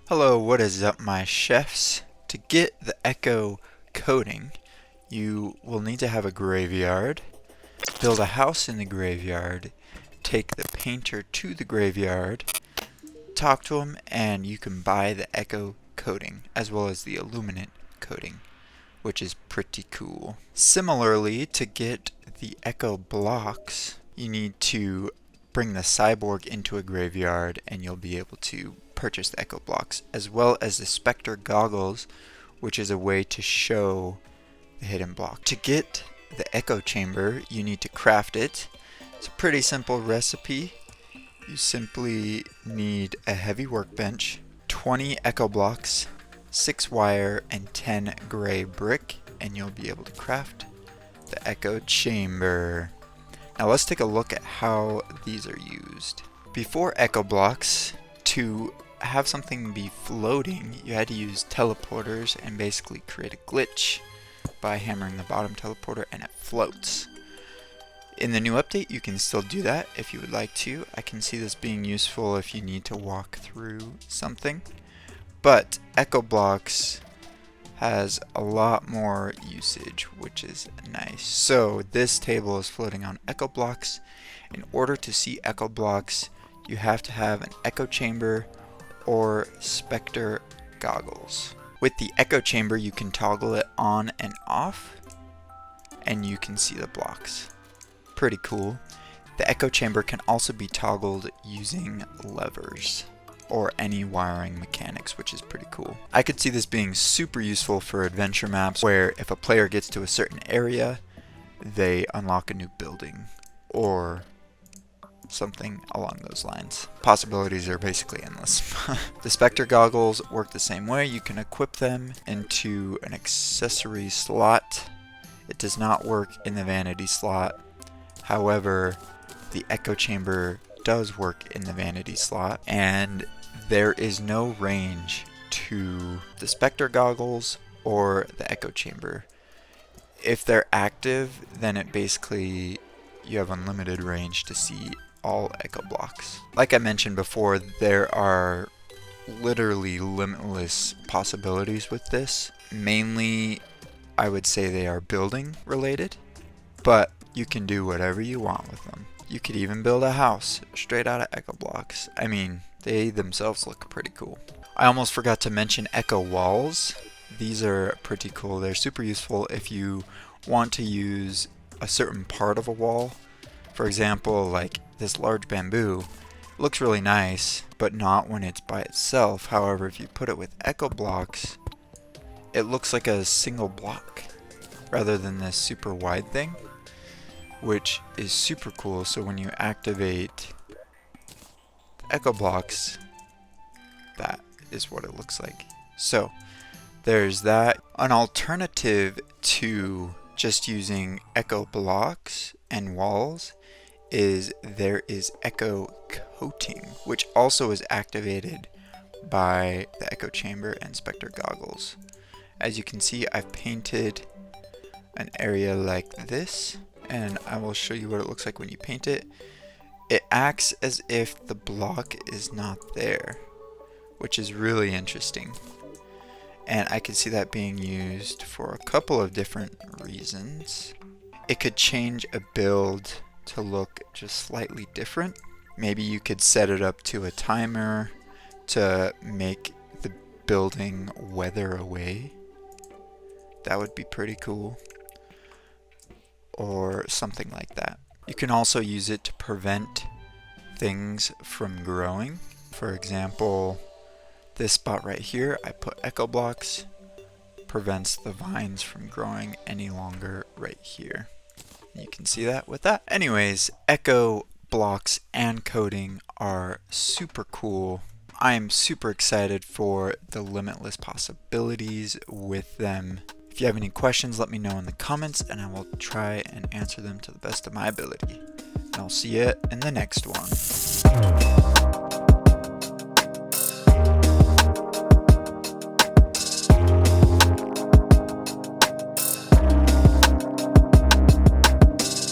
Hello, what is up, my chefs? To get the echo coating, you will need to have a graveyard, build a house in the graveyard, take the painter to the graveyard, talk to him, and you can buy the echo coating, as well as the illuminant coating, which is pretty cool. Similarly, to get the echo blocks, you need to bring the cyborg into a graveyard and you'll be able to purchase the echo blocks, as well as the specter goggles, which is a way to show the hidden block. To get the echo chamber, you need to craft it. It's a pretty simple recipe. You simply need a heavy workbench, 20 echo blocks, 6 wire, and 10 gray brick, and you'll be able to craft the echo chamber. Now let's take a look at how these are used. Before echo blocks, to have something be floating, you had to use teleporters and basically create a glitch by hammering the bottom teleporter and it floats. In the new update, you can still do that if you would like to. I can see this being useful if you need to walk through something. But echo blocks has a lot more usage, which is nice. So this table is floating on echo blocks. In order to see echo blocks, you have to have an echo chamber or specter goggles. With the echo chamber, you can toggle it on and off, and you can see the blocks. Pretty cool. The echo chamber can also be toggled using levers or any wiring mechanics, which is pretty cool. I could see this being super useful for adventure maps where if a player gets to a certain area, they unlock a new building or something along those lines. Possibilities are basically endless. The specter goggles work the same way. You can equip them into an accessory slot. It does not work in the vanity slot. However, the echo chamber does work in the vanity slot, and there is no range to the specter goggles or the echo chamber. If they're active, then it basically, you have unlimited range to see all echo blocks. Like I mentioned before, there are literally limitless possibilities with this. Mainly, I would say they are building related, but you can do whatever you want with them. You could even build a house straight out of echo blocks. I mean, they themselves look pretty cool. I almost forgot to mention echo walls. These are pretty cool. They're super useful if you want to use a certain part of a wall. For example, like this large bamboo looks really nice, but not when it's by itself. However, if you put it with echo blocks, it looks like a single block rather than this super wide thing, which is super cool. So when you activate echo blocks, that is what it looks like. So there's that. An alternative to just using echo blocks and walls is there is echo coating, which also is activated by the echo chamber and specter goggles. As you can see, I've painted an area like this, and I will show you what it looks like when you paint it. It acts as if the block is not there, which is really interesting. And I can see that being used for a couple of different reasons. It could change a build to look just slightly different. Maybe you could set it up to a timer to make the building weather away. That would be pretty cool. Or something like that. You can also use it to prevent things from growing. For example, this spot right here, I put echo blocks, prevents the vines from growing any longer right here. You can see that with that. Anyways, echo blocks and coding are super cool. I am super excited for the limitless possibilities with them. If you have any questions, let me know in the comments and I will try and answer them to the best of my ability. And I'll see you in the next one.